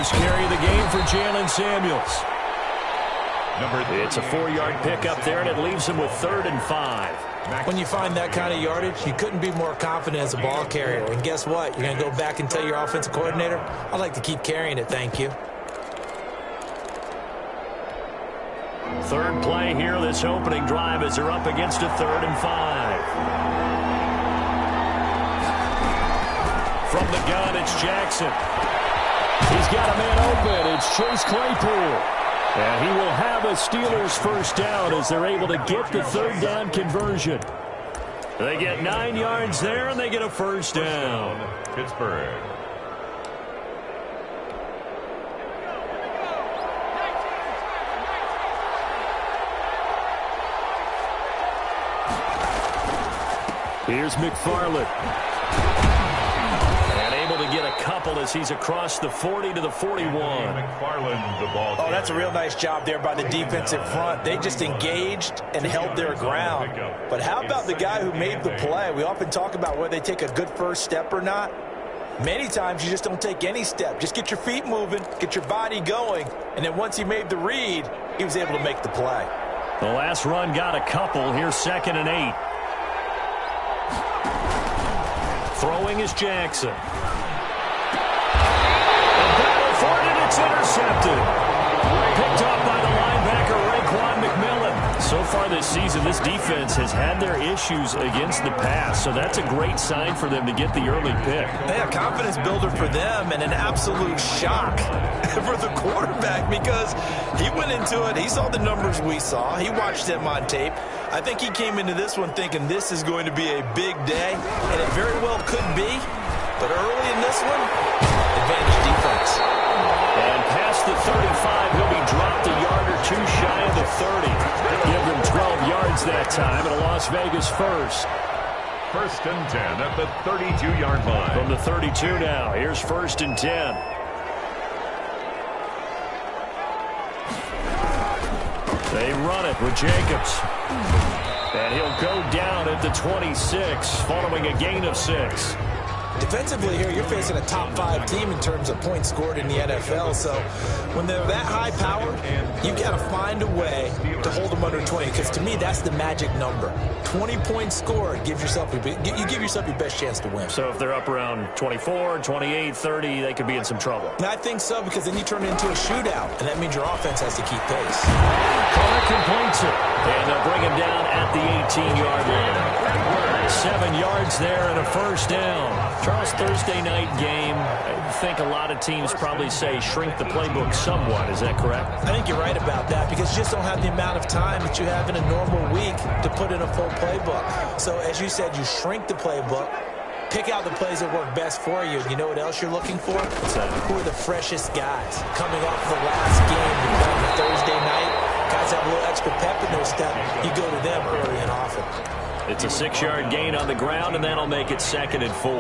First carry of the game for Jalen Samuels. It's a 4-yard pickup there, and it leaves him with 3rd and 5. When you find that kind of yardage, you couldn't be more confident as a ball carrier. And guess what? You're going to go back and tell your offensive coordinator, I'd like to keep carrying it, thank you. Third play here, this opening drive, as they're up against a 3rd and 5. From the gun, it's Jackson. He's got a man open. It's Chase Claypool. And he will have a Steelers first down as they're able to get the 3rd down conversion. They get 9 yards there, and they get a first down. Pittsburgh. Here's McFarland. And able to get a couple as he's across the 40 to the 41. McFarland, the ball. Oh, that's a real nice job there by the defensive front. They just engaged and held their ground. But how about the guy who made the play? We often talk about whether they take a good first step or not. Many times you just don't take any step. Just get your feet moving, get your body going, and then once he made the read, he was able to make the play. The last run got a couple. Here's 2nd and 8. Throwing is Jackson. And battle for it, and it's intercepted. Picked off by the linebacker, Raekwon McMillan. So far this season, this defense has had their issues against the pass, so that's a great sign for them to get the early pick. Yeah, confidence builder for them and an absolute shock for the quarterback because he went into it. He saw the numbers we saw. He watched them on tape. I think he came into this one thinking this is going to be a big day, and it very well could be. But early in this one, advantage defense. And past the 35, he'll be dropped a yard or two shy of the 30. Give them 12 yards that time, and a Las Vegas first. 1st and 10 at the 32-yard line. From the 32 now, here's 1st and 10. They run it with Jacobs. And he'll go down at the 26, following a gain of 6. Defensively here, you're facing a top-5 team in terms of points scored in the NFL. So when they're that high powered, you've got to find a way to hold them under 20. Because to me, that's the magic number. 20 points scored, you give yourself your best chance to win. So if they're up around 24, 28, 30, they could be in some trouble. And I think so, because then you turn it into a shootout, and that means your offense has to keep pace. Carter completes it, and they'll bring him down at the 18-yard line. 7 yards there and a first down. Charles, Thursday night game, I think a lot of teams probably say shrink the playbook somewhat. Is that correct? I think you're right about that because you just don't have the amount of time that you have in a normal week to put in a full playbook. So as you said, you shrink the playbook, pick out the plays that work best for you. You know what else you're looking for? Who are the freshest guys coming off the last game on Thursday night? Guys have a little extra pep in their step. You go to them early and often. It's a 6-yard gain on the ground, and that'll make it 2nd and 4.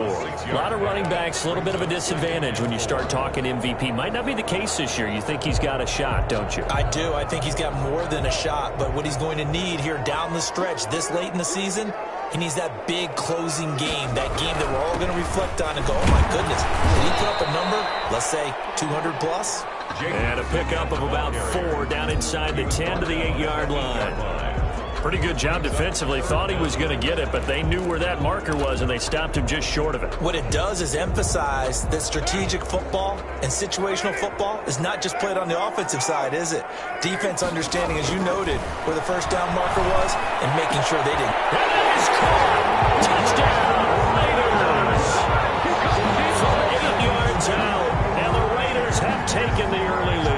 A lot of running backs, a little bit of a disadvantage when you start talking MVP. Might not be the case this year. You think he's got a shot, don't you? I do. I think he's got more than a shot. But what he's going to need here down the stretch this late in the season, he needs that big closing game, that game that we're all going to reflect on and go, oh, my goodness, did he put up a number, let's say 200 plus? And a pickup of about 4 down inside the 10 to the 8-yard line. Pretty good job defensively. Thought he was going to get it, but they knew where that marker was, and they stopped him just short of it. What it does is emphasize that strategic football and situational football is not just played on the offensive side, is it? Defense understanding, as you noted, where the first down marker was and making sure they didn't. That is caught. Touchdown, Raiders. From 8 yards out, and the Raiders have taken the early lead.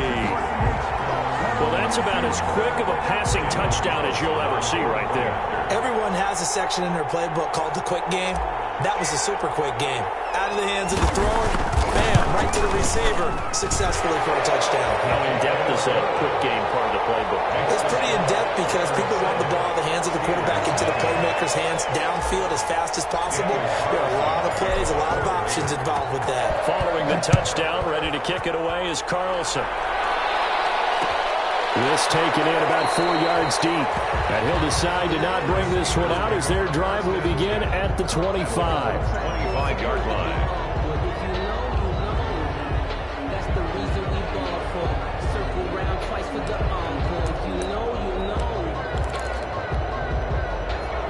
Well, that's about as quick of a passing touchdown as you'll ever see right there. Everyone has a section in their playbook called the quick game. That was a super quick game. Out of the hands of the thrower, bam, right to the receiver, successfully for a touchdown. How in-depth is that quick game part of the playbook? It's pretty in-depth because people want the ball in the hands of the quarterback into the playmaker's hands downfield as fast as possible. There are a lot of plays, a lot of options involved with that. Following the touchdown, ready to kick it away is Carlson. This taken in about 4 yards deep. And he'll decide to not bring this one out as their drive will begin at the 25. 25-yard line. That's the reason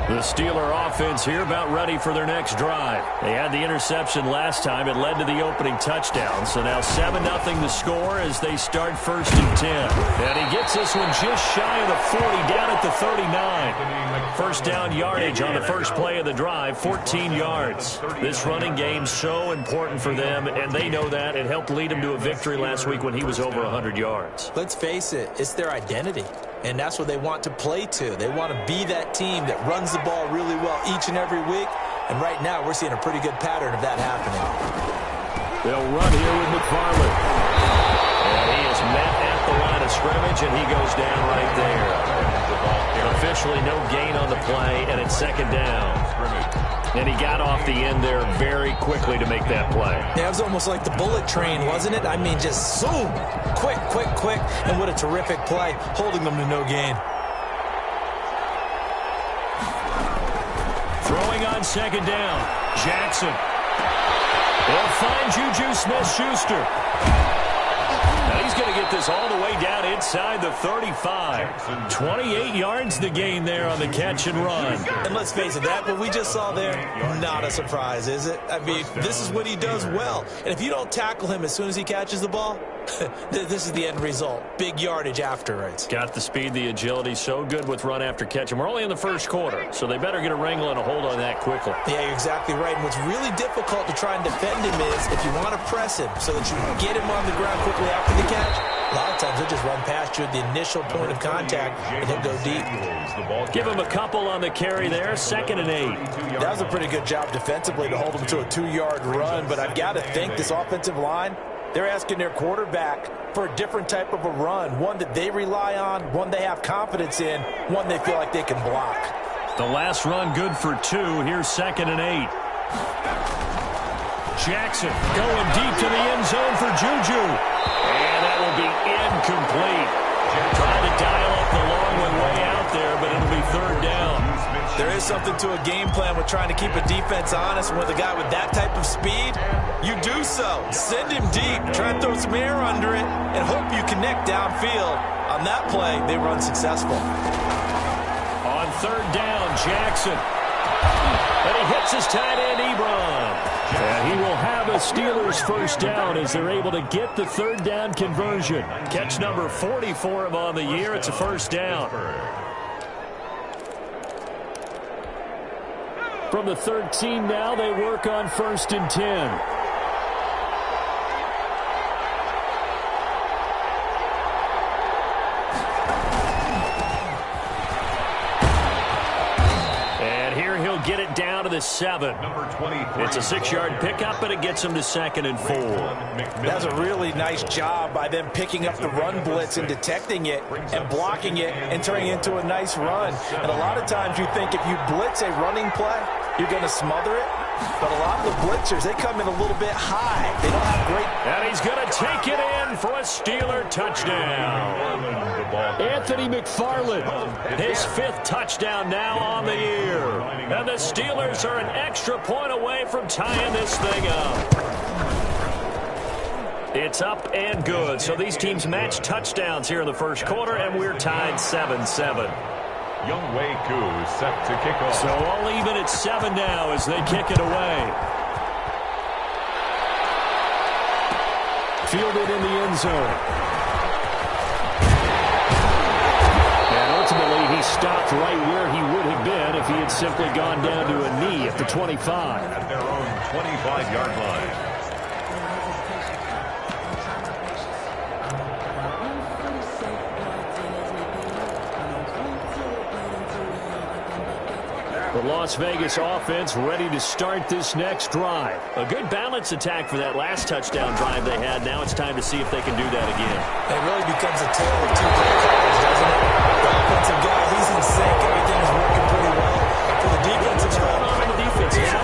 The Steeler offense here about ready for their next drive. They had the interception last time. It led to the opening touchdown. So now 7-0 the score as they start 1st and 10. And he gets this one just shy of the 40, down at the 39. First down yardage on the first play of the drive, 14 yards. This running game's so important for them, and they know that. It helped lead them to a victory last week when he was over 100 yards. Let's face it, it's their identity. And that's what they want to play to. They want to be that team that runs the ball really well each and every week. And right now, we're seeing a pretty good pattern of that happening. They'll run here with McFarland. And he is met at the line of scrimmage, and he goes down right there. Officially no gain on the play, and it's 2nd down. And he got off the end there very quickly to make that play. Yeah, it was almost like the bullet train, wasn't it? I mean, just zoom. Quick, quick, quick. And what a terrific play, holding them to no gain. Throwing on 2nd down. Jackson. They'll find Juju Smith-Schuster. Now he's going to get this all the way down inside the 35. 28 yards the gain there on the catch and run. And let's face it, that what we just saw there, not a surprise, is it? I mean, this is what he does well. And if you don't tackle him as soon as he catches the ball, this is the end result. Big yardage after it. Got the speed, the agility, so good with run after catch. And we're only in the first quarter, so they better get a wrangle and a hold on that quickly. Yeah, you're exactly right. And what's really difficult to try and defend him is if you want to press him so that you can get him on the ground quickly after the catch, a lot of times he'll just run past you at the initial point of contact and he'll go deep. Give him a couple on the carry there, 2nd and 8. That was a pretty good job defensively to hold him to a 2-yard run, but I've got to think this offensive line, they're asking their quarterback for a different type of a run, one that they rely on, one they have confidence in, one they feel like they can block. The last run good for 2. Here's 2nd and 8. Jackson going deep to the end zone for Juju. And that will be incomplete. Trying to dial up the long one way out there, but it'll be 3rd down. There is something to a game plan with trying to keep a defense honest. With a guy with that type of speed, you do so. Send him deep, try and throw some air under it, and hope you connect downfield. On that play, they run successful. On 3rd down, Jackson. And he hits his tight end, Ebron. And he will have a Steelers 1st down as they're able to get the 3rd down conversion. Catch number 40 for him on the year. It's a 1st down. From the 13 now, they work on 1st and 10. Get it down to the 7. It's a 6-yard pickup, but it gets them to 2nd and 4. That's a really nice job by them picking up the run blitz and detecting it and blocking it and turning it into a nice run. And a lot of times you think if you blitz a running play, you're going to smother it. But a lot of the blitzers, they come in a little bit high. They don't have great... And he's going to take it in for a Steeler touchdown. Anthony McFarland, his 5th touchdown now on the year. And the Steelers are an extra point away from tying this thing up. It's up and good. So these teams match touchdowns here in the first quarter, and we're tied 7-7. Young Wei Koo set to kick off. So all even at 7 now as they kick it away. Fielded in the end zone. And ultimately he stopped right where he would have been if he had simply gone down to a knee at the 25. At their own 25-yard line. The Las Vegas offense ready to start this next drive. A good balance attack for that last touchdown drive they had. Now it's time to see if they can do that again. It really becomes a tale of 2 great cars, doesn't it? The offensive guy, he's in sync. Everything is working pretty well. For the defensive guy,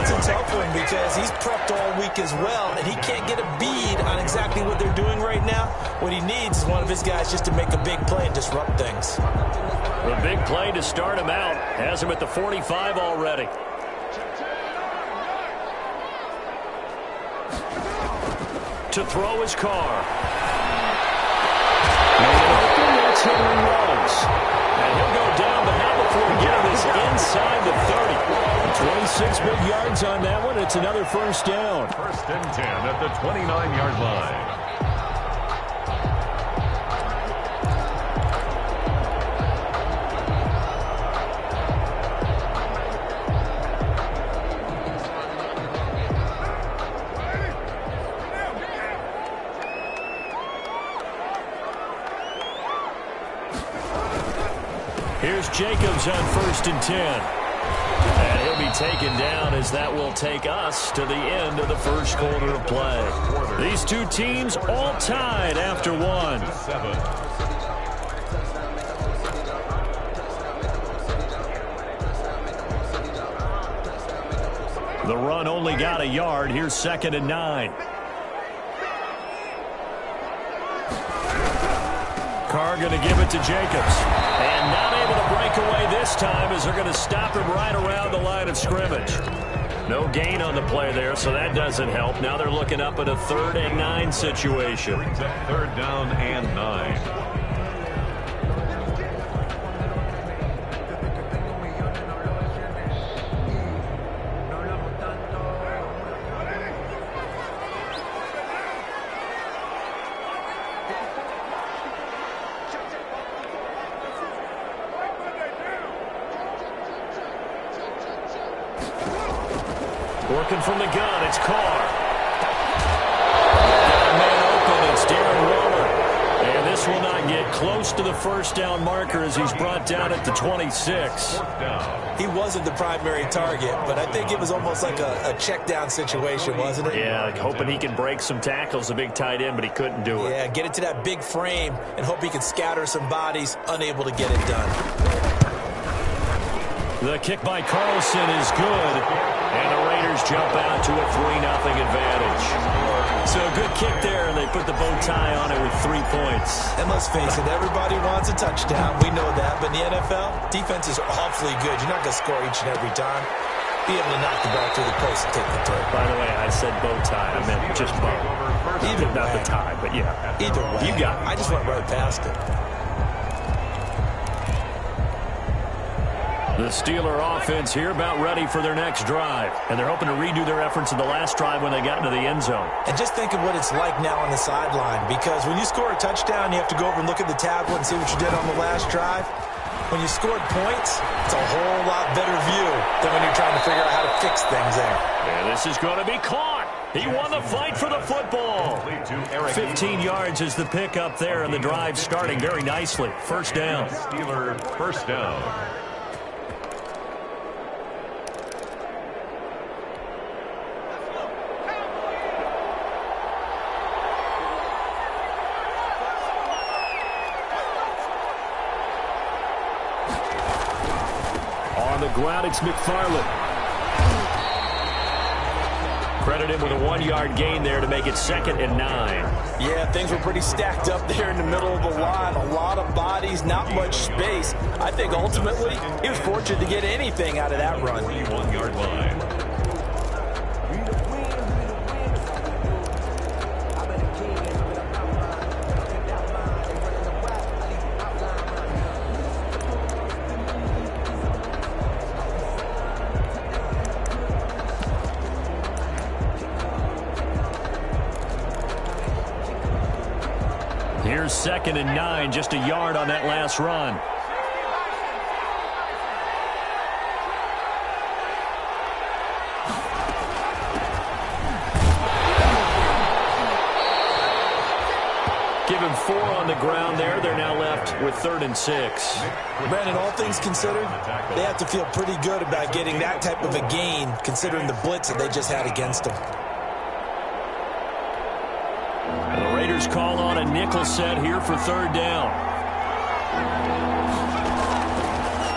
it's tough for him because he's prepped all week as well, and he can't get a bead on exactly what they're doing right now. What he needs is one of his guys just to make a big play and disrupt things. The big play to start him out. Has him at the 45 already. To throw his car. That's Henry Ruggs. And he'll go down, but not before getting this inside the 30. It's another first down. First and 10 at the 29-yard line. Here's Jacobs on first and 10. And he'll be taken down as that will take us to the end of the first quarter of play. These two teams all tied after one. The run only got a yard. Here's second and 9. Carr going to give it to Jacobs. And not able to break away this time as they're going to stop him right around the line of scrimmage. No gain on the play there, so that doesn't help. Now they're looking up at a 3rd and 9 situation. Brings up 3rd down and 9. Working from the gun, it's Carr. Got a man open, it's Darren Waller. And this will not get close to the first down marker as he's brought down at the 26. He wasn't the primary target, but I think it was almost like a check down situation, wasn't it? Yeah, hoping he can break some tackles, a big tight end, but he couldn't do it. Yeah, get it to that big frame and hope he can scatter some bodies, unable to get it done. The kick by Carlson is good. And the Raiders jump out to a 3-0 advantage. So a good kick there, and they put the bow tie on it with 3 points. And let's face it, everybody wants a touchdown. We know that. But in the NFL, defenses are awfully good. You're not going to score each and every time. Be able to knock the ball through the post and take the throw. By the way, I said bow tie. I meant just bow. Either way. Not the tie, but yeah. Either way. You got it. I just went right past it. The Steeler offense here about ready for their next drive. And they're hoping to redo their efforts in the last drive when they got into the end zone. And just think of what it's like now on the sideline. Because when you score a touchdown, you have to go over and look at the tablet and see what you did on the last drive. When you scored points, it's a whole lot better view than when you're trying to figure out how to fix things there. And this is going to be caught. He won the fight for the football. 15 yards is the pickup there, and the drive starting very nicely. First down. Steeler first down. Ground, it's McFarland. Credit him with a 1-yard gain there to make it 2nd and 9. Yeah, things were pretty stacked up there in the middle of the line. A lot of bodies, not much space. I think ultimately he was fortunate to get anything out of that run. 1-yard line. Here's 2nd and 9, just a yard on that last run. Give him 4 on the ground there. They're now left with 3rd and 6. Brandon, all things considered, they have to feel pretty good about getting that type of a gain, considering the blitz that they just had against them. The Raiders call on a nickel set here for 3rd down.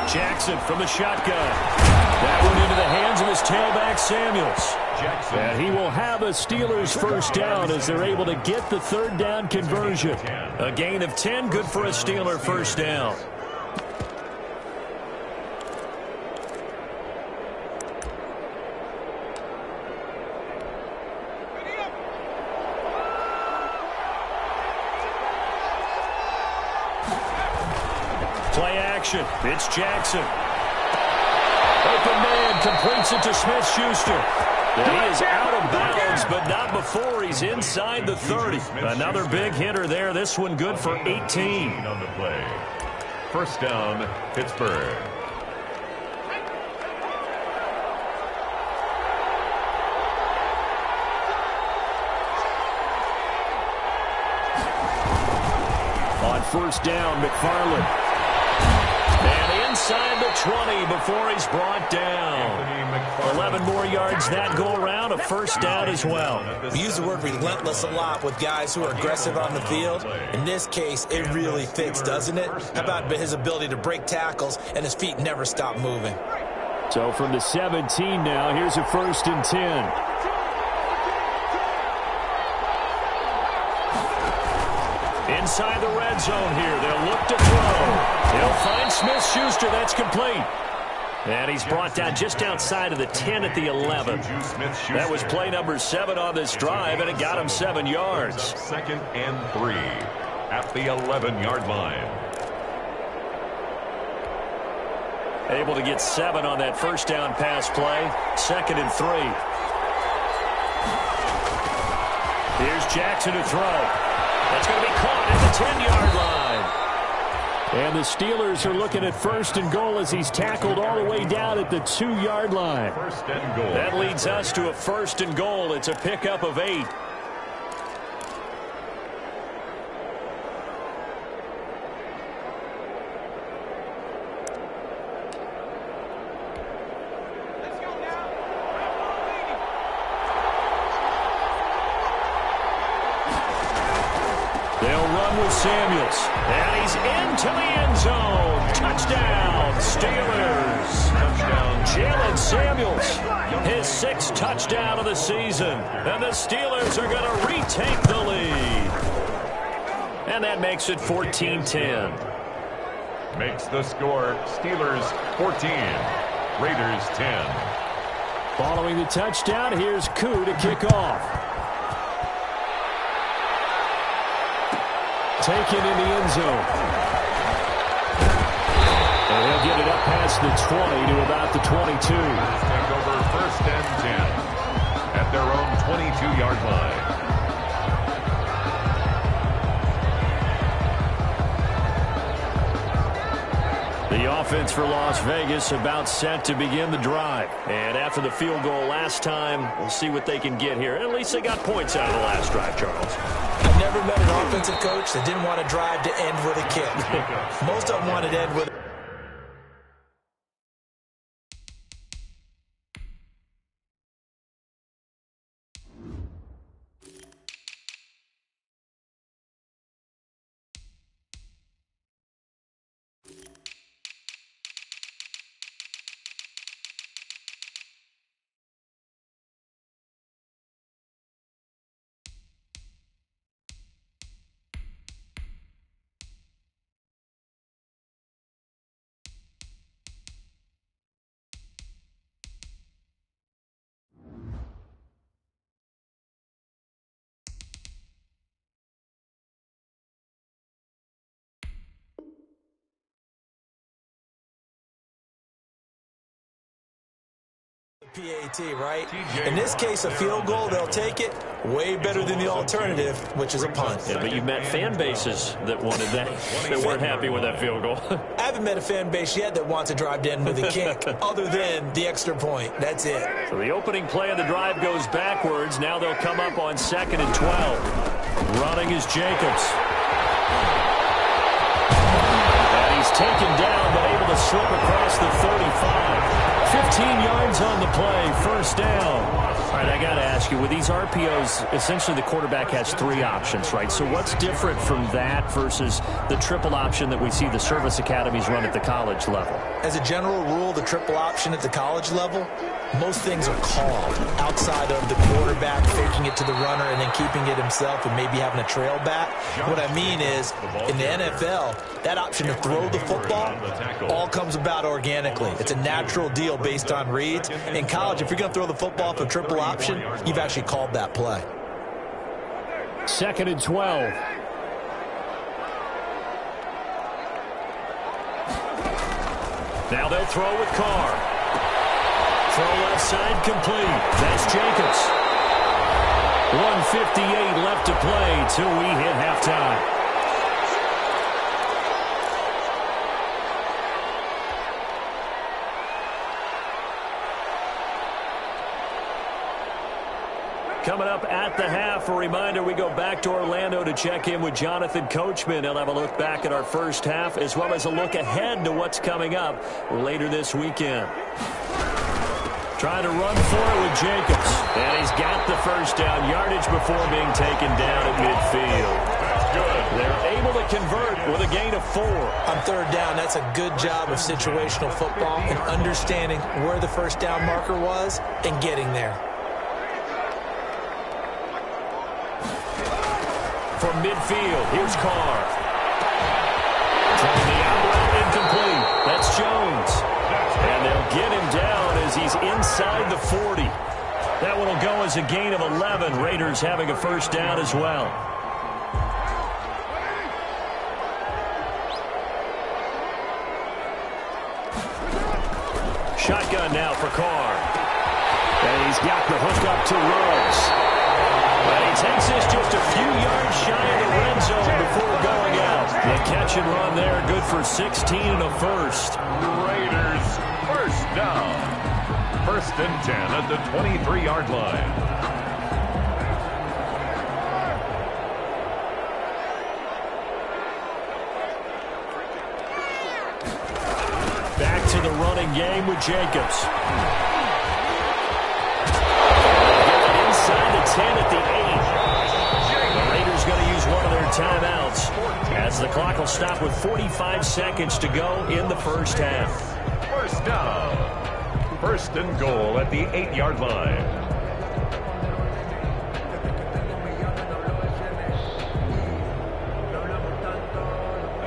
Jackson from the shotgun. That one into the hands of his tailback, Samuels. Jackson. And he will have a Steelers first down as they're able to get the 3rd down conversion. A gain of 10, good for a Steeler first down. Play action. It's Jackson. Open man completes it to Smith-Schuster. He is out of bounds, but not before he's inside the 30. Another big hitter there. This one good for 18. On the play. First down, Pittsburgh. On first down, McFarland. And inside the 20 before he's brought down. 11 more yards that go around, a first down as well. We use the word relentless a lot with guys who are aggressive on the field. In this case, it really fits, doesn't it? How about his ability to break tackles and his feet never stop moving? So from the 17 now, here's a 1st and 10. Inside the red zone here. They'll look to throw. They'll find Smith-Schuster. That's complete. And he's brought down just outside of the 10 at the 11. That was play number 7 on this drive, and it got him 7 yards. 2nd and 3 at the 11-yard line. Able to get 7 on that first down pass play. 2nd and 3. Here's Jackson to throw. That's going to be caught at the 10-yard line. And the Steelers are looking at 1st and goal as he's tackled all the way down at the 2-yard line. 1st and goal. That leads us to a 1st and goal. It's a pickup of 8. They'll run with Samuels. And he's into the end zone. Touchdown, Steelers. Touchdown, Jalen Samuels. His 6th touchdown of the season. And the Steelers are going to retake the lead. And that makes it 14-10. Makes the score Steelers 14, Raiders 10. Following the touchdown, here's Koo to kick off. Taken in the end zone. And he'll get it up past the 20 to about the 22. Take over 1st and 10 at their own 22-yard line. The offense for Las Vegas about set to begin the drive. And after the field goal last time, we'll see what they can get here. At least they got points out of the last drive, Charles. I've never met an offensive coach that didn't want to drive to end with a kick. Most of them wanted to end with PAT, right? In this case, a field goal, they'll take it. Way better than the alternative, which is a punt. Yeah, but you've met fan bases that wanted that, that weren't happy with that field goal. I haven't met a fan base yet that wants to drive to end with a kick, other than the extra point. That's it. So the opening play of the drive goes backwards. Now they'll come up on 2nd and 12. Running is Jacobs. And he's taken down, but able to slip across the 35. 15 yards on the play, 1st down. All right, I got to ask you, with these RPOs, essentially the quarterback has 3 options, right? So what's different from that versus the triple option that we see the service academies run at the college level? As a general rule, the triple option at the college level, most things are called outside of the quarterback faking it to the runner and then keeping it himself and maybe having a trail back. What I mean is, in the NFL, that option to throw the football all comes about organically. It's a natural deal based on reads. In college, if you're going to throw the football for triple option, you've actually called that play. 2nd and 12. Now they'll throw with Carr. Throw left side complete. That's Jacobs. 1:58 left to play till we hit halftime. Coming up at the half, a reminder, we go back to Orlando to check in with Jonathan Coachman. He'll have a look back at our first half as well as a look ahead to what's coming up later this weekend. Trying to run for it with Jacobs. And he's got the first down yardage before being taken down at midfield. Good. They're able to convert with a gain of 4. On third down, that's a good job of situational football and understanding where the first down marker was and getting there. From midfield, here's Carr. Throwing the out route incomplete. That's Jones. And they'll get him down as he's inside the 40. That one will go as a gain of 11. Raiders having a first down as well. Shotgun now for Carr. And he's got the hook up to Rhodes. And he takes this just a few yards shy of the red zone before going out. The catch and run there, good for 16 and a first. Raiders first down. 1st and 10 at the 23-yard line. Back to the running game with Jacobs. Inside the 10 at the 8. The Raiders going to use one of their timeouts as the clock will stop with 45 seconds to go in the first half. First down. 1st and goal at the 8-yard line.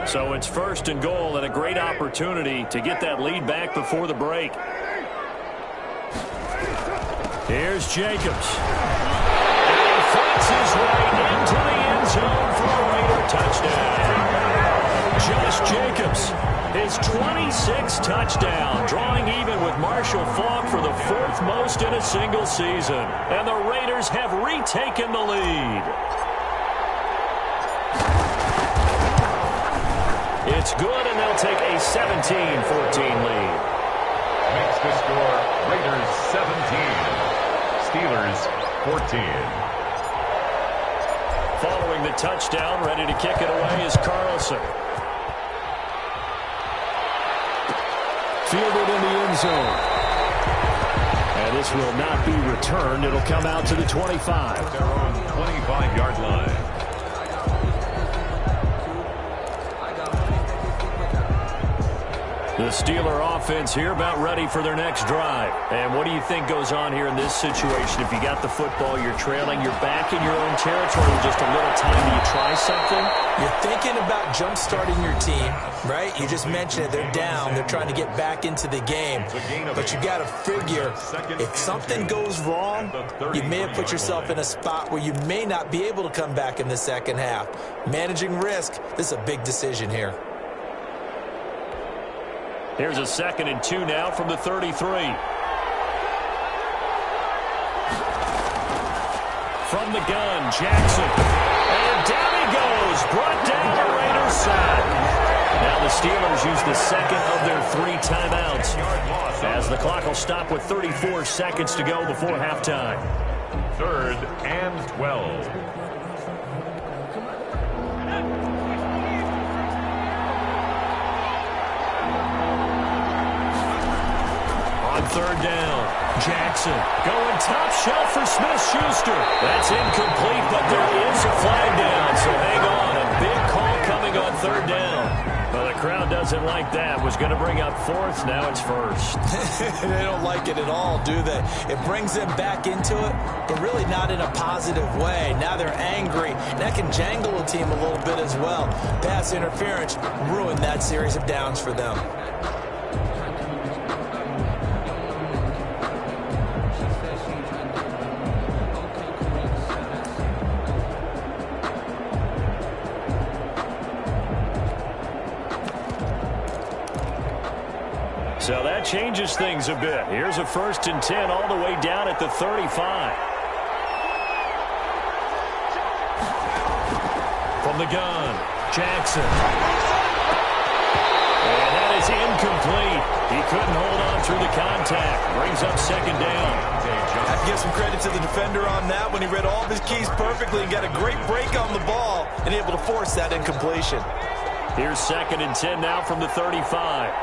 So it's 1st and goal and a great opportunity to get that lead back before the break. Here's Jacobs. And he fights his way into the end zone for a Raider touchdown. Josh Jacobs, his 26th touchdown, drawing even with Marshall Faulk for the 4th most in a single season. And the Raiders have retaken the lead. It's good, and they'll take a 17-14 lead. Makes the score Raiders 17. Steelers 14. Following the touchdown, ready to kick it away is Carlson. Fielded in the end zone. And this will not be returned. It'll come out to the 25. Their own 25-yard line. The Steeler offense here about ready for their next drive. And what do you think goes on here in this situation? If you got the football, you're trailing, you're back in your own territory with just a little time. Do you try something? You're thinking about jump-starting your team, right? You just mentioned it. They're down. They're trying to get back into the game. But you got to figure if something goes wrong, you may have put yourself in a spot where you may not be able to come back in the second half. Managing risk, this is a big decision here. Here's a 2nd and 2 now from the 33. From the gun, Jackson. And down he goes. Brought down the Raiders side. Now the Steelers use the 2nd of their 3 timeouts as the clock will stop with 34 seconds to go before halftime. 3rd and 12. Third down. Jackson going top shelf for Smith-Schuster. That's incomplete, but there is a flag down, so hang on. A big call coming on 3rd down. Well, the crowd doesn't like that. Was going to bring up 4th. Now it's 1st. They don't like it at all, do they? It brings them back into it, but really not in a positive way. Now they're angry. That can jangle a team a little bit as well. Pass interference ruined that series of downs for them. So that changes things a bit. Here's a 1st and 10 all the way down at the 35. From the gun, Jackson. And that is incomplete. He couldn't hold on through the contact. Brings up 2nd down. I give some credit to the defender on that when he read all of his keys perfectly and got a great break on the ball and able to force that incompletion. Here's 2nd and 10 now from the 35.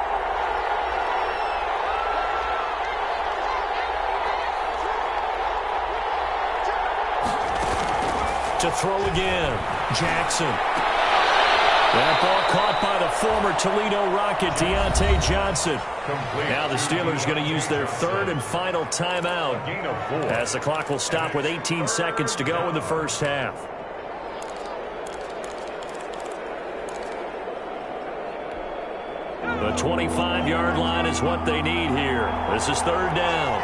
To throw again, Jackson. That ball caught by the former Toledo Rocket, Deontay Johnson. Now the Steelers going to use their 3rd and final timeout as the clock will stop with 18 seconds to go in the 1st half. The 25-yard line is what they need here. This is 3rd down.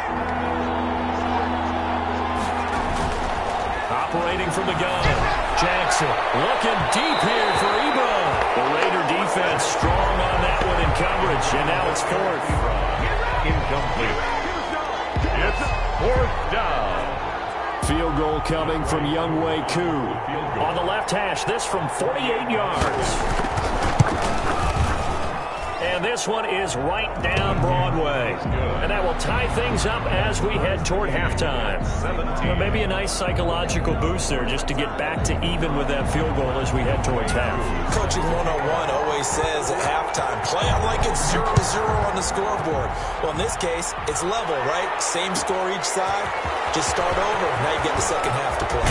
Operating from the gun, Jackson looking deep here for Ebron. The Raider defense strong on that one in coverage, and now it's 4th. Incomplete. It's 4th down. Field goal coming from Younghoe Koo. On the left hash, this from 48 yards. And this one is right down Broadway. And that will tie things up as we head toward halftime. Well, maybe a nice psychological boost there just to get back to even with that field goal as we head towards half. Coaching 101 always says at halftime, play it like it's 0-0 on the scoreboard. Well, in this case, it's level, right? Same score each side. Just start over. Now you get the second half to play.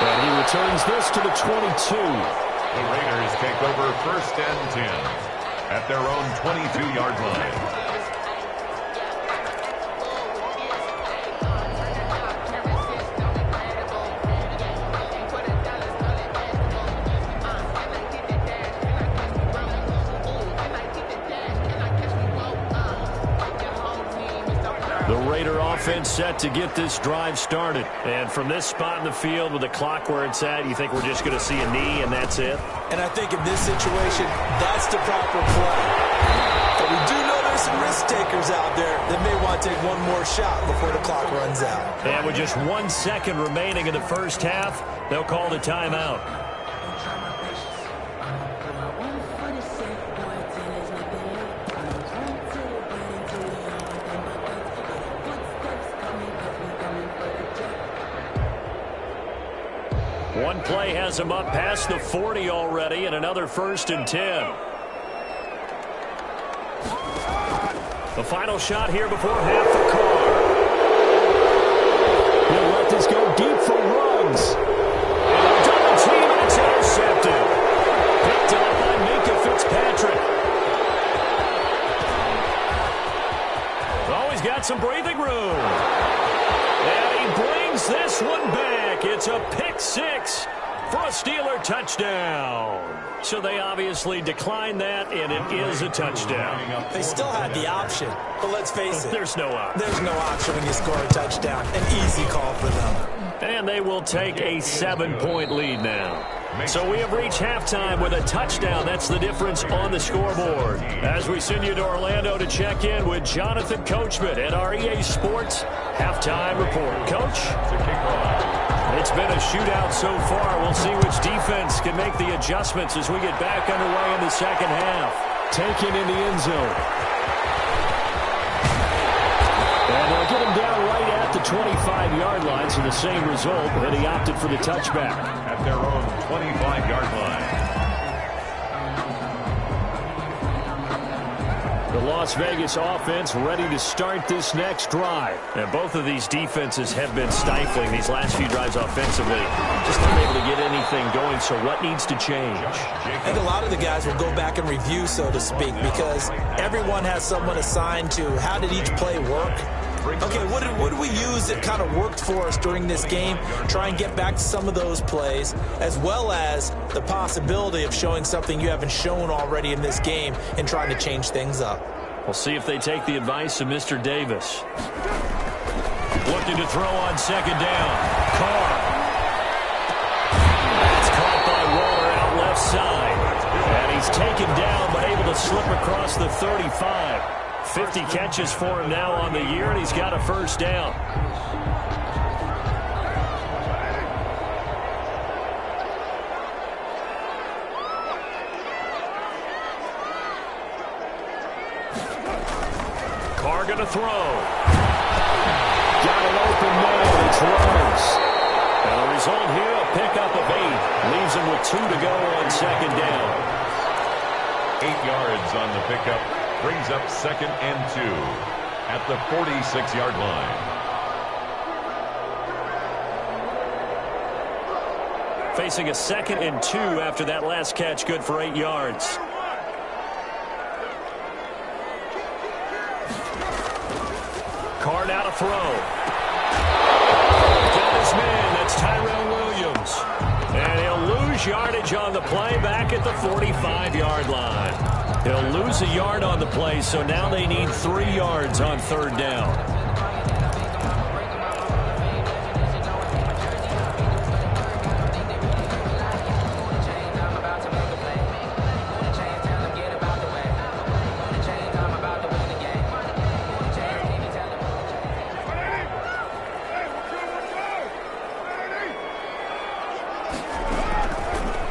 And he returns this to the 22. The Raiders take over 1st and 10. At their own 22-yard line. The Raider offense set to get this drive started. And from this spot in the field with the clock where it's at, you think we're just going to see a knee and that's it? And I think in this situation, that's the proper play. But we do know there's some risk takers out there that may want to take one more shot before the clock runs out. And with just 1 second remaining in the 1st half, they'll call the timeout. One play has him up past the 40 already, and another 1st and 10. The final shot here before half for Carr. He'll let this go deep for Ruggs. And a double team, and it's intercepted. Picked up by Minka Fitzpatrick. Oh, he's got some breathing room. And he brings this one back. It's a pick 6 for a Steeler touchdown. So they obviously declined that, and it is a touchdown. They still had the option, but let's face it. There's no option. There's no option when you score a touchdown. An easy call for them. And they will take a 7-point lead now. So we have reached halftime with a touchdown. That's the difference on the scoreboard. As we send you to Orlando to check in with Jonathan Coachman at our EA Sports Halftime Report. Coach? It's been a shootout so far. We'll see which defense can make the adjustments as we get back underway in the second half. Taken in the end zone. And they'll get him down right at the 25-yard line, so the same result, and he opted for the touchback. At their own 25-yard line. The Las Vegas offense ready to start this next drive. And both of these defenses have been stifling these last few drives offensively. Just not able to get anything going, so what needs to change? I think a lot of the guys will go back and review, so to speak, because everyone has someone assigned to how did each play work. Okay, what did we use that kind of worked for us during this game? Try and get back to some of those plays, as well as the possibility of showing something you haven't shown already in this game and trying to change things up. We'll see if they take the advice of Mr. Davis. Looking to throw on second down. Carr. That's caught by Waller out left side. And he He's taken down, but able to slip across the 35. 50 catches for him now on the year, and he's got a first down. Carr going to throw. Got an open man. It's Rose. And the result here, a pickup of 8. Leaves him with 2 to go on second down. 8 yards on the pickup. Brings up 2nd and 2 at the 46-yard line. Facing a 2nd and 2 after that last catch, good for 8 yards. Carr now to throw. Got his man. That's Tyrell Williams. And he'll lose yardage on the play back at the 45-yard line. He'll lose a yard on the play, so now they need 3 yards on third down.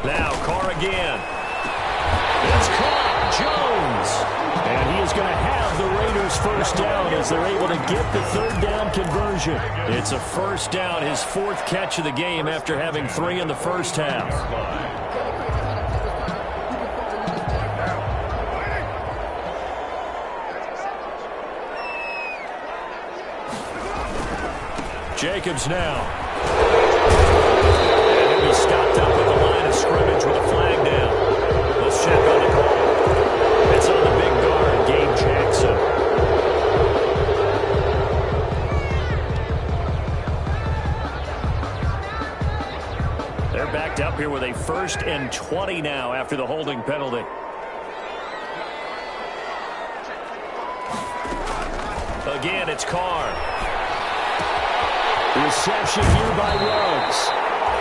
Now Carr again. It's caught. Jones. And he is going to have the Raiders first down as they're able to get the third down conversion. It's a first down, his 4th catch of the game after having 3 in the first half. Jacobs now. And he'll be stopped up at the line of scrimmage with a flag down. Let's check on the call. It's on the big guard, Gabe Jackson. They're backed up here with a 1st and 20 now after the holding penalty. Again, it's Carr. Reception here by Ruggs.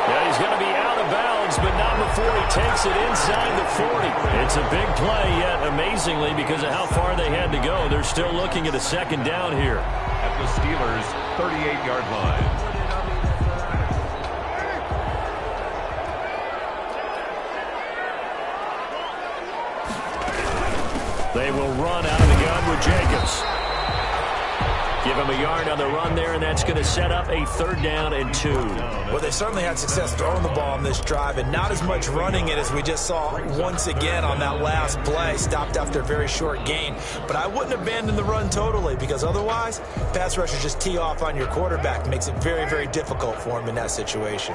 Yeah, he's going to be out of bounds, but not before he takes it inside the 40. It's a big play, yet amazingly, because of how far they had to go, they're still looking at a second down here. At the Steelers' 38-yard line. They will run out of the gun with Jacobs. Give him a yard on the run there, and that's going to set up a 3rd down and 2. Well, they certainly had success throwing the ball on this drive, and not as much running it as we just saw once again on that last play. Stopped after a very short gain. But I wouldn't abandon the run totally, because otherwise, pass rushers just tee off on your quarterback. Makes it very, very difficult for him in that situation.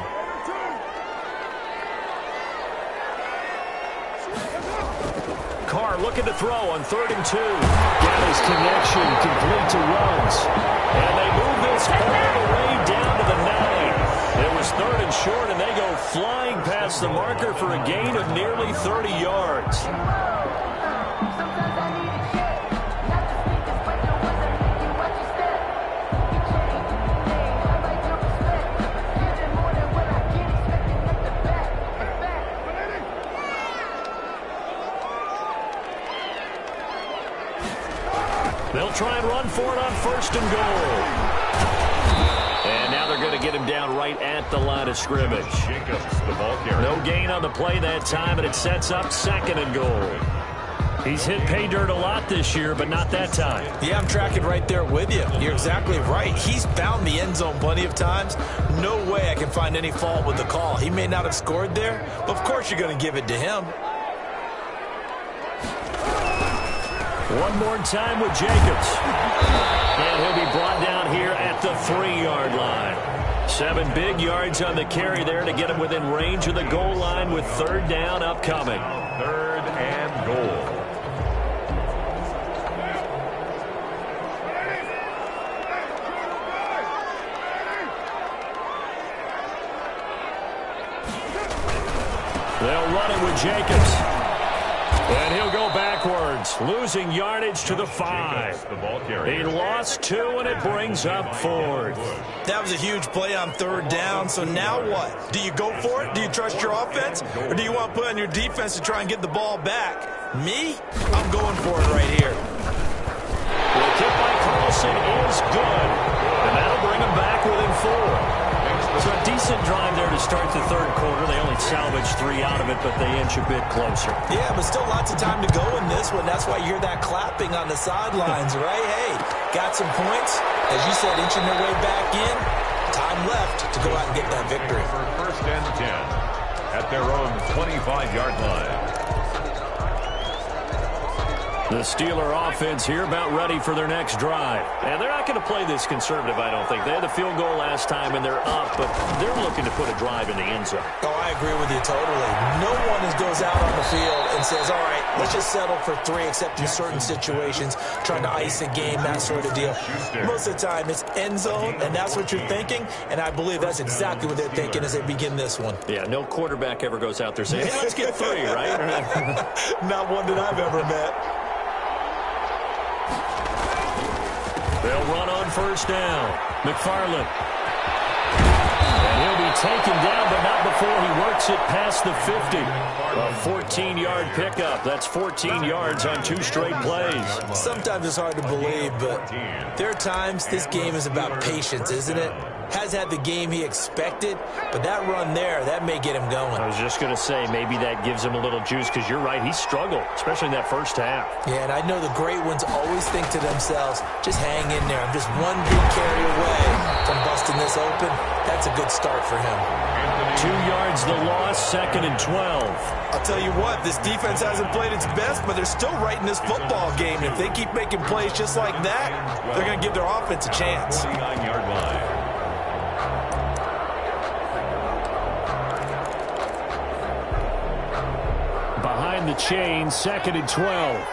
Carr looking to throw on 3rd and 2. Got his connection complete to Ruggs. And they move this all the way down to the 9. It was 3rd and short, and they go flying past the marker for a gain of nearly 30 yards. They'll try and run for it on 1st and goal. And now they're going to get him down right at the line of scrimmage. Jacobs, the ball carrier. No gain on the play that time, and it sets up 2nd and goal. He's hit pay dirt a lot this year, but not that time. Yeah, I'm tracking right there with you. You're exactly right. He's found the end zone plenty of times. No way I can find any fault with the call. He may not have scored there, but of course you're going to give it to him. One more time with Jacobs. And he'll be brought down here at the 3-yard line. 7 big yards on the carry there to get him within range of the goal line with 3rd down upcoming. 3rd and goal. They'll run it with Jacobs. And he'll go backwards, losing yardage to the 5. He lost 2, and it brings up 4th. That was a huge play on 3rd down, so now what? Do you go for it? Do you trust your offense? Or do you want to put on your defense to try and get the ball back? Me? I'm going for it right here. The kick by Carlson is good, and that'll bring him back within 4. So a decent drive there to start the 3rd quarter. They only salvaged 3 out of it, but they inch a bit closer. Yeah, but still lots of time to go in this one. That's why you hear that clapping on the sidelines, right? Hey, got some points. As you said, inching their way back in. Time left to go out and get that victory. For 1st and 10 at their own 25-yard line. The Steeler offense here about ready for their next drive. And they're not going to play this conservative, I don't think. They had the field goal last time, and they're up, but they're looking to put a drive in the end zone. Oh, I agree with you totally. No one goes out on the field and says, all right, let's just settle for 3, except in certain situations, trying to ice a game, that sort of deal. Most of the time, it's end zone, and that's what you're thinking, and I believe that's exactly what they're thinking as they begin this one. Yeah, no quarterback ever goes out there saying, hey, let's get 3, right? Not one that I've ever met. They'll run on 1st down. McFarland. And he'll be taken down, but not before he works it past the 50. A 14-yard pickup. That's 14 yards on 2 straight plays. Sometimes it's hard to believe, but there are times this game is about patience, isn't it? Has had the game he expected, but that run there, that may get him going. I was just going to say, maybe that gives him a little juice, because you're right, he struggled, especially in that 1st half. Yeah, and I know the great ones always think to themselves, just hang in there. I'm just one big carry away from busting this open. That's a good start for him. 2 yards the loss, 2nd and 12. I'll tell you what, this defense hasn't played its best, but they're still right in this football game. If they keep making plays just like that, they're going to give their offense a chance. 49-yard line. Behind the chain, 2nd and 12.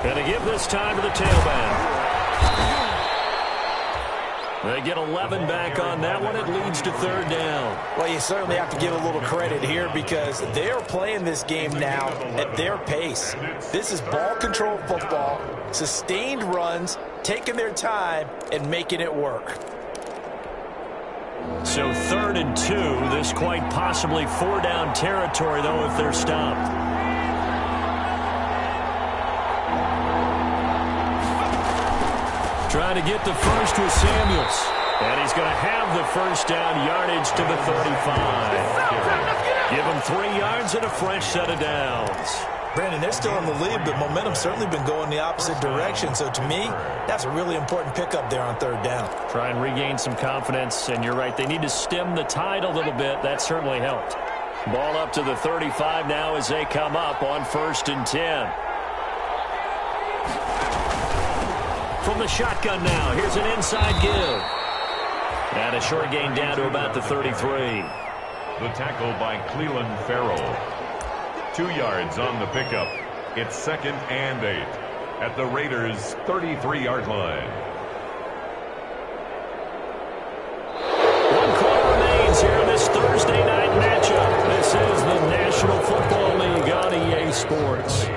Going to give this time to the tailback. They get 11 back on that one. It leads to 3rd down. Well, you certainly have to give a little credit here because they're playing this game now at their pace. This is ball control football, sustained runs, taking their time, and making it work. So 3rd and 2. This quite possibly 4-down territory, though, if they're stopped. Trying to get the first with Samuels. And he's going to have the 1st down yardage to the 35. Give him 3 yards and a fresh set of downs. Brandon, they're still in the lead, but momentum's certainly been going the opposite direction. So to me, that's a really important pickup there on 3rd down. Try and regain some confidence, and you're right. They need to stem the tide a little bit. That certainly helped. Ball up to the 35 now as they come up on 1st and 10. From the shotgun now, here's an inside give. And a short gain down to about the 33. The tackle by Cleveland Farrell. 2 yards on the pickup. It's 2nd and 8 at the Raiders' 33-yard line. 1 quarter remains here in this Thursday night matchup. This is the National Football League on EA Sports.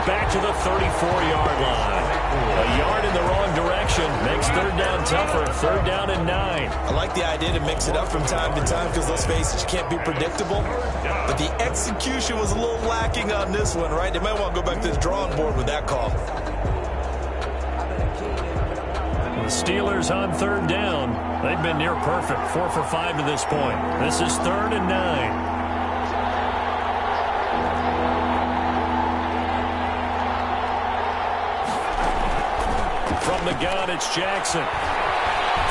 Back to the 34-yard line. A yard in the wrong direction makes 3rd down tougher. 3rd down and 9. I like the idea to mix it up from time to time because, let's face it, you can't be predictable. But the execution was a little lacking on this one, right? They might want to go back to the drawing board with that call. The Steelers on 3rd down. They've been near perfect. 4 for 5 to this point. This is 3rd and 9. From the gun, it's Jackson.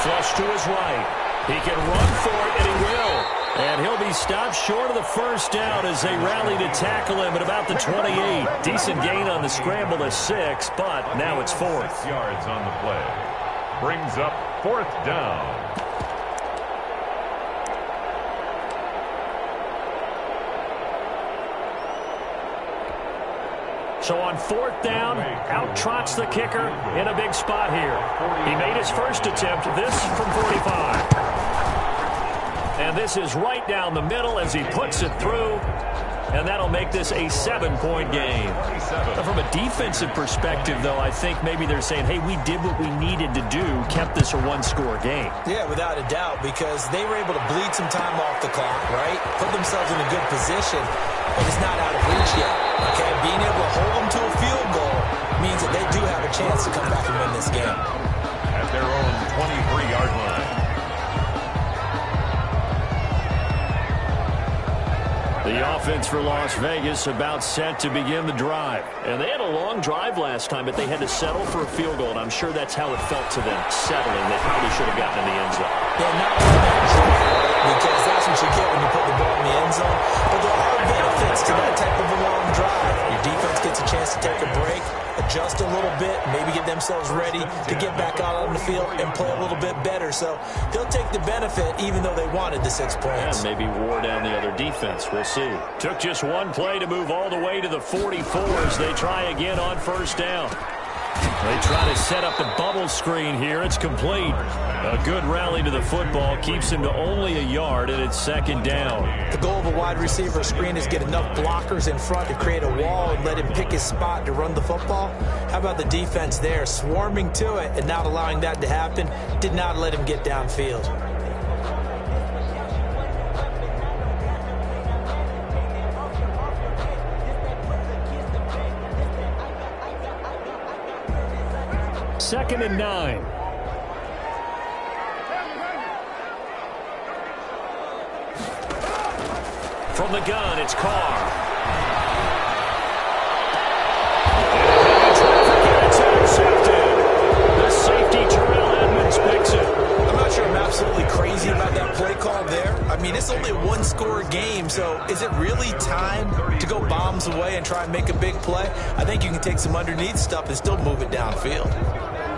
Flush to his right. He can run for it, and he will. And he'll be stopped short of the first down as they rally to tackle him at about the 28. Decent gain on the scramble of 6, but now it's 4th. 6 yards on the play. Brings up 4th down. So on 4th down, out trots the kicker in a big spot here. He made his first attempt, this from 45. And this is right down the middle as he puts it through. And that'll make this a 7-point game. From a defensive perspective, though, I think maybe they're saying, hey, we did what we needed to do, kept this a one-score game. Yeah, without a doubt, because they were able to bleed some time off the clock, right? Put themselves in a good position, but it's not out of reach yet. Okay, being able to hold them to a field goal means that they do have a chance to come back and win this game. At their own 23-yard line. The offense for Las Vegas about set to begin the drive. And they had a long drive last time, but they had to settle for a field goal, and I'm sure that's how it felt to them, settling. They probably should have gotten in the end zone. Yeah, not only that drive, because that's what you get when you put the ball in the end zone, but there are benefits to that type of a long drive. Your defense gets a chance to take a break, adjust a little bit, maybe get themselves ready to get back out on the field and play a little bit better. So they'll take the benefit even though they wanted the 6 points. And maybe wore down the other defense. We'll see. Took just one play to move all the way to the 44s. They try again on 1st down. They try to set up the bubble screen here. It's complete. A good rally to the football keeps him to only a yard, and it's 2nd down. The goal of a wide receiver screen is get enough blockers in front to create a wall and let him pick his spot to run the football. How about the defense there, swarming to it and not allowing that to happen? Did not let him get downfield. Second and 9. From the gun, it's Carr. It's intercepted. The safety, Terrell Edmonds, picks it. I'm not sure I'm absolutely crazy about that play call there. I mean, it's only a one-score game, so is it really time to go bombs away and try and make a big play? I think you can take some underneath stuff and still move it downfield.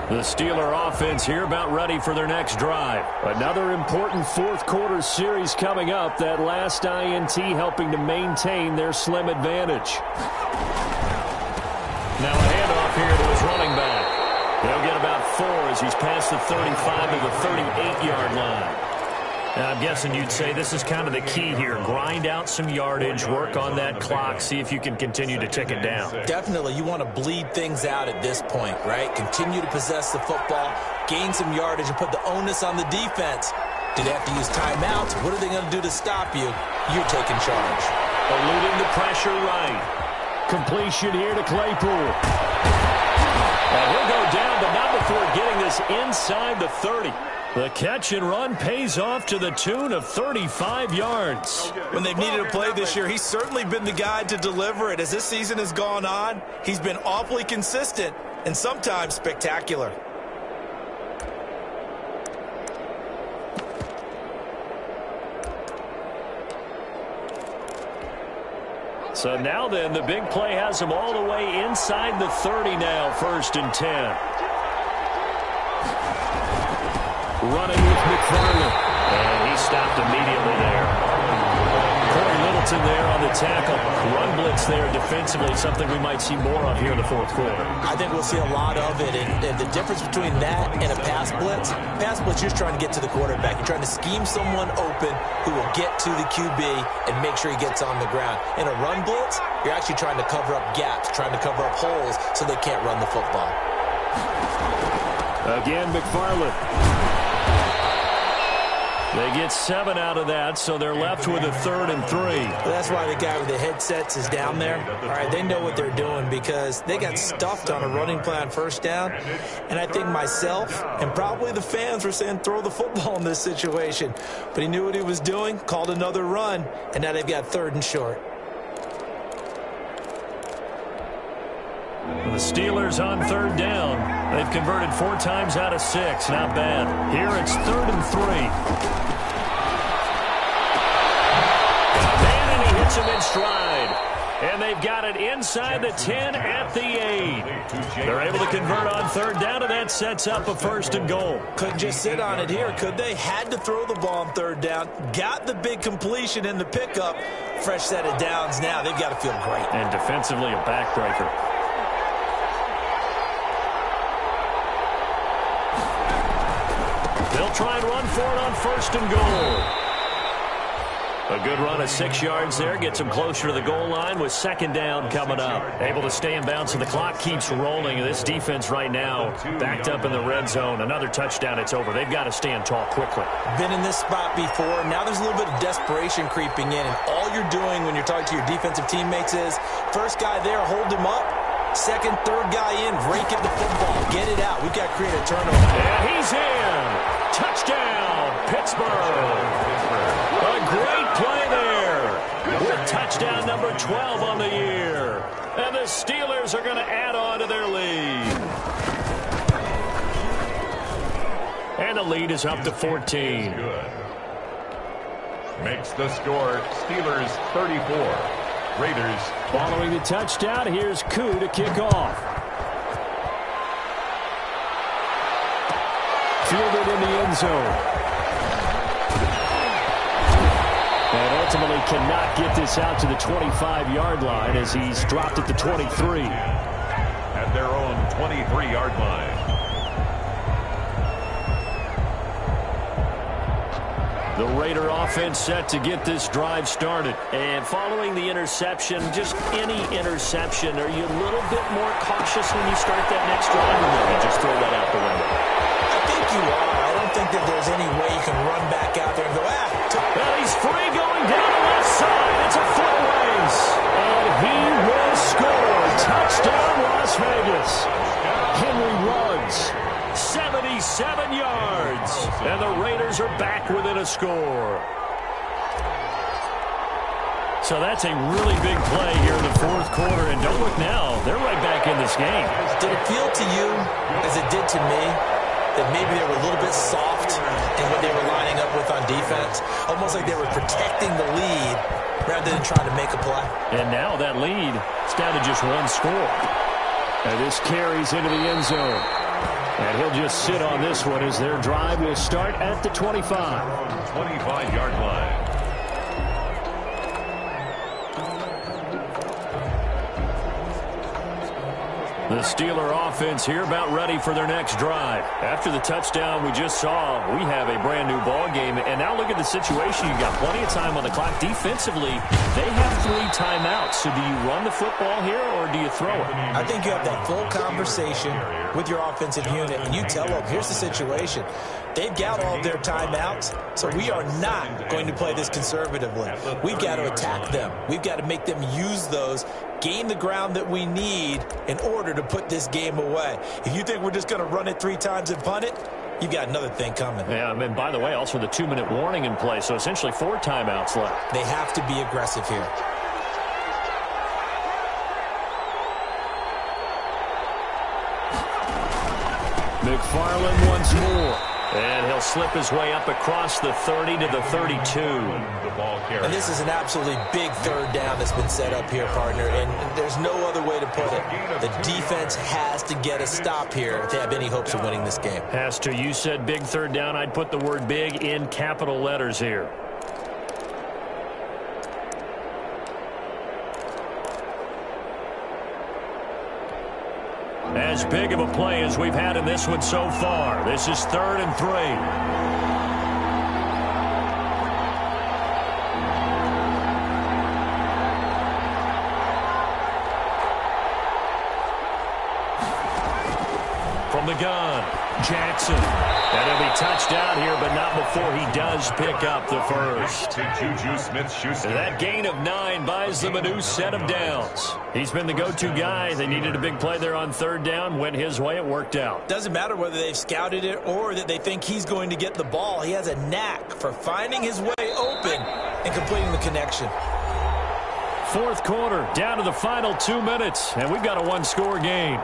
The Steeler offense here about ready for their next drive. Another important 4th quarter series coming up. That last INT helping to maintain their slim advantage. Now a handoff here to his running back. They'll get about 4 as he's past the 35 to the 38-yard line. Now, I'm guessing you'd say this is kind of the key here. Grind out some yardage, work on that clock, see if you can continue to tick it down. Definitely. You want to bleed things out at this point, right? Continue to possess the football, gain some yardage, and put the onus on the defense. Do they have to use timeouts? What are they going to do to stop you? You're taking charge. Eluding the pressure right. Completion here to Claypool. And he'll go down, but not before getting this inside the 30. The catch and run pays off to the tune of 35 yards. When they've needed a play this year, he's certainly been the guy to deliver it. As this season has gone on, he's been awfully consistent and sometimes spectacular. So now then, the big play has him all the way inside the 30 now, 1st and 10. Running with McFarland. And he stopped immediately there. Corey Littleton there on the tackle. Run blitz there defensively, something we might see more of here in the 4th quarter. I think we'll see a lot of it. And the difference between that and a pass blitz, you're just trying to get to the quarterback. You're trying to scheme someone open who will get to the QB and make sure he gets on the ground. In a run blitz, you're actually trying to cover up gaps, trying to cover up holes so they can't run the football. Again, McFarland. They get 7 out of that, so they're left with a 3rd and 3. Well, that's why the guy with the headsets is down there. All right, they know what they're doing because they got stuffed on a running play on 1st down. And I think myself and probably the fans were saying throw the football in this situation. But he knew what he was doing, called another run, and now they've got 3rd and short. The Steelers on third down. They've converted 4 times out of 6. Not bad. Here it's 3rd and 3. And he hits him in stride. And they've got it inside the 10 at the 8. They're able to convert on third down, and that sets up a 1st and goal. Couldn't just sit on it here, could they? Had to throw the ball on third down. Got the big completion in the pickup. Fresh set of downs now. They've got to feel great. And defensively, a backbreaker. They'll try and run for it on 1st and goal. A good run of 6 yards there. Gets them closer to the goal line with 2nd down coming up. Able to stay in bounds, and the clock keeps rolling. This defense right now backed up in the red zone. Another touchdown, it's over. They've got to stand tall quickly. Been in this spot before. Now there's a little bit of desperation creeping in. And all you're doing when you're talking to your defensive teammates is, first guy there, hold him up. Second, third guy in, rake at the football. Get it out. We've got to create a turnover. And he's in. Touchdown, Pittsburgh. A great play there with touchdown number 12 on the year. And the Steelers are going to add on to their lead. And the lead is up to 14. Good. Makes the score Steelers 34. Raiders. Following the touchdown, here's Koo to kick off. Fielded in the end zone. And ultimately cannot get this out to the 25-yard line as he's dropped at the 23. At their own 23-yard line. The Raider offense set to get this drive started. And following the interception, just any interception, are you a little bit more cautious when you start that next drive, or maybe just throw that out the window? I think you are. I don't think that there's any way you can run back out there and go, Well, he's free going down the left side. It's a foot race. And he will score. Touchdown, Las Vegas. Henry Ruggs. 77 yards. And the Raiders are back within a score. So that's a really big play here in the 4th quarter. And don't look now. They're right back in this game. Did it feel to you, as it did to me, that maybe they were a little bit soft in what they were lining up with on defense? Almost like they were protecting the lead rather than trying to make a play. And now that lead is down to just 1 score. And this carries into the end zone. And he'll just sit on this one as their drive will start at the 25. 25-yard line. The Steeler offense here about ready for their next drive. After the touchdown we just saw, we have a brand new ball game. And now look at the situation. You've got plenty of time on the clock. Defensively, they have 3 timeouts. So do you run the football here or do you throw it? I think you have that full conversation with your offensive unit, and you tell them, here's the situation. They've got all of their timeouts, so we are not going to play this conservatively. We've got to attack them. We've got to make them use those, gain the ground that we need in order to put this game away. If you think we're just going to run it 3 times and punt it, you've got another thing coming. Yeah, and by the way, also the 2-minute warning in play, so essentially 4 timeouts left. They have to be aggressive here. McFarland once more. And he'll slip his way up across the 30 to the 32. And this is an absolutely big 3rd down that's been set up here, partner, and there's no other way to put it. The defense has to get a stop here if they have any hopes of winning this game. Has to. You said big 3rd down. I'd put the word big in capital letters here. As big of a play as we've had in this one so far. This is 3rd and 3. From the gun, Jackson. And he'll be touched down here, but not before he does pick up the first. To Juju Smith-Schuster. That gain of 9 buys them a new set of downs. He's been the go-to guy. They needed a big play there on 3rd down. Went his way. It worked out. Doesn't matter whether they've scouted it or that they think he's going to get the ball. He has a knack for finding his way open and completing the connection. Fourth quarter, down to the final 2 minutes, and we've got a one-score game.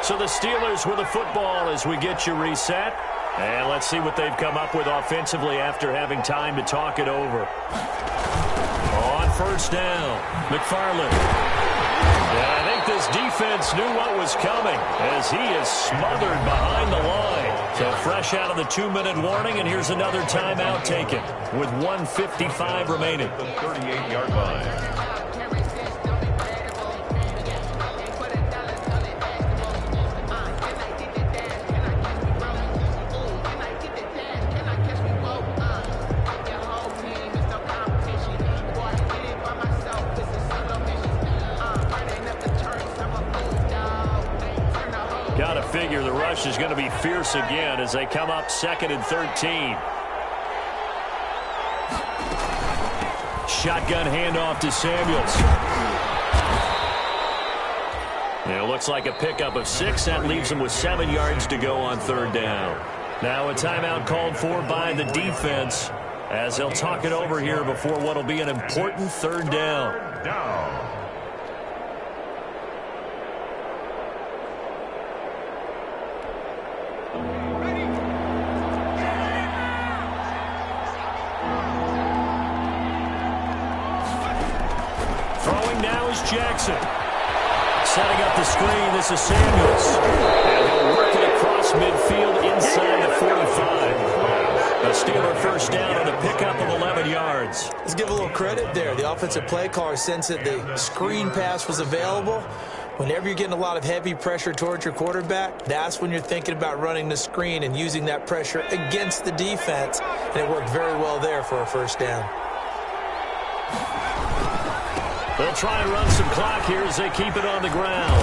So the Steelers with the football as we get you reset. And let's see what they've come up with offensively after having time to talk it over. On first down, McFarland. Yeah, I think this defense knew what was coming as he is smothered behind the line. So fresh out of the 2-minute warning, and here's another timeout taken with 1:55 remaining. The 38-yard line. Got to figure the rush is going to be fierce again as they come up 2nd and 13. Shotgun handoff to Samuels. It looks like a pickup of 6. That leaves him with 7 yards to go on third down. Now a timeout called for by the defense as they'll talk it over here before what will be an important third down. Jackson setting up the screen. This is Samuels, and he'll work it across midfield inside the 45. A Steeler first down on a pickup of 11 yards. Let's give a little credit there. The offensive play caller sensed that the screen pass was available. Whenever you're getting a lot of heavy pressure towards your quarterback, that's when you're thinking about running the screen and using that pressure against the defense. And it worked very well there for a first down. They'll try and run some clock here as they keep it on the ground.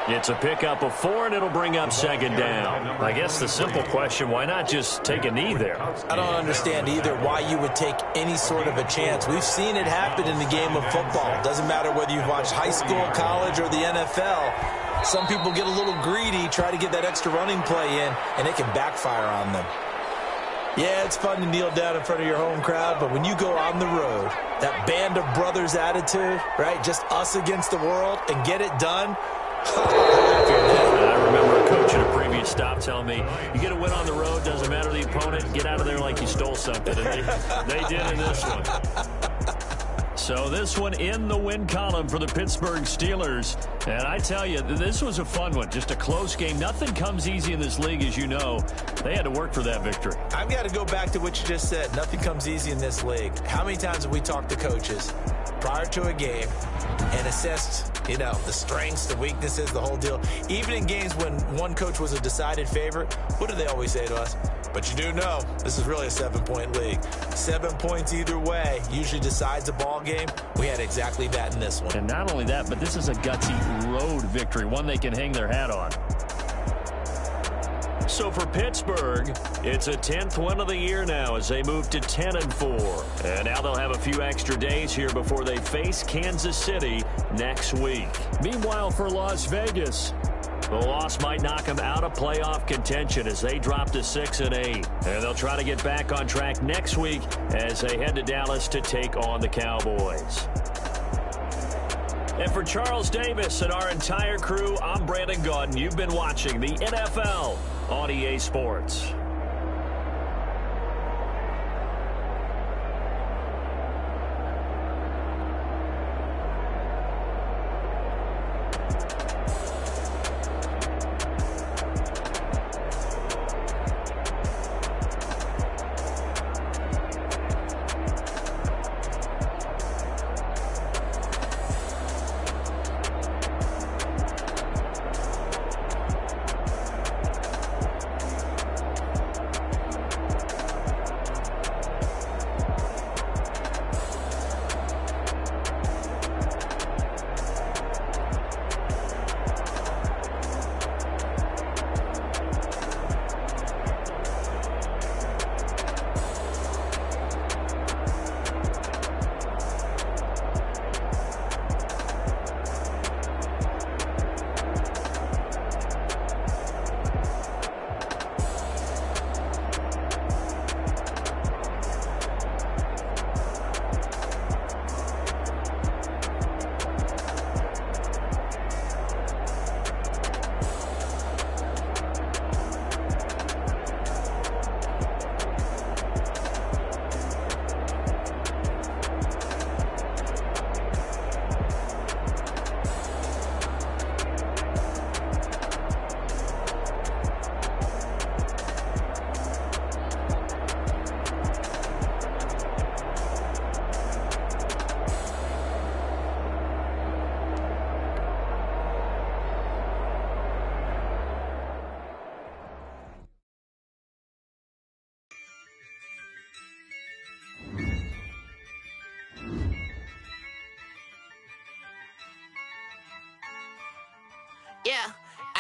It's a pickup of 4, and it'll bring up 2nd down. I guess the simple question, why not just take a knee there? I don't understand either why you would take any sort of a chance. We've seen it happen in the game of football. Doesn't matter whether you've watched high school, college, or the NFL. Some people get a little greedy, try to get that extra running play in, and it can backfire on them. Yeah, it's fun to kneel down in front of your home crowd, but when you go on the road, that band of brothers attitude, right, just us against the world, and get it done, I remember a coach at a previous stop telling me, you get a win on the road, doesn't matter the opponent, get out of there like you stole something. And they did in this one. So this one in the win column for the Pittsburgh Steelers. And I tell you, this was a fun one. Just a close game. Nothing comes easy in this league, as you know. They had to work for that victory. I've got to go back to what you just said. Nothing comes easy in this league. How many times have we talked to coaches prior to a game and assessed, you know, the strengths, the weaknesses, the whole deal? Even in games when one coach was a decided favorite, what do they always say to us? But you do know this is really a 7-point league. 7 points either way usually decides a ball game. We had exactly that in this one. And not only that, but this is a gutsy road victory, one they can hang their hat on. So for Pittsburgh, it's a 10th win of the year now as they move to 10-4. And now they'll have a few extra days here before they face Kansas City next week. Meanwhile, for Las Vegas, the loss might knock them out of playoff contention as they drop to 6-8. And they'll try to get back on track next week as they head to Dallas to take on the Cowboys. And for Charles Davis and our entire crew, I'm Brandon Gaudin. You've been watching the NFL on EA Sports.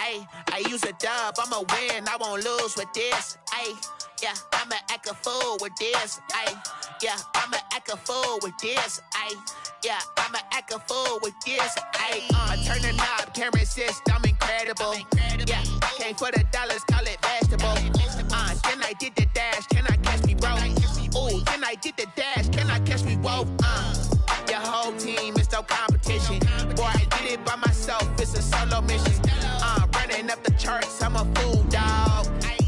Ayy, I use a dub, I'ma win, I won't lose with this. Ayy, yeah, I'ma act a fool with this. Ayy, yeah, I'ma act a fool with this. Ayy, yeah, I'ma act a fool with this. Ayy, turn the knob, camera assist, I'm incredible. Yeah, came for the dollars, call it vegetable. Then I did the dash, can I catch me, bro? Ooh, then I did the dash, can I catch me, whoa? Your whole team is no competition. Boy, I did it by myself, it's a solo mission. Running up the charts, I'm a fool, dog.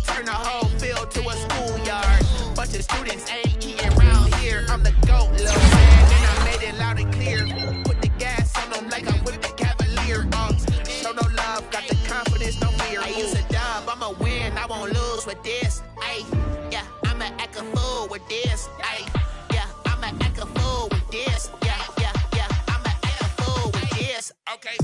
Turn the whole field to a schoolyard. Bunch of students ain't eating around here. I'm the GOAT, little man, and I made it loud and clear. Put the gas on them like I'm with the Cavalier. Show no love, got the confidence, no fear. I use a dub, I'ma win, I won't lose with this. Ay, yeah, I'ma act a fool with this. Ay, yeah, I'ma act a fool with this. Yeah, I'ma act a fool with this. Okay.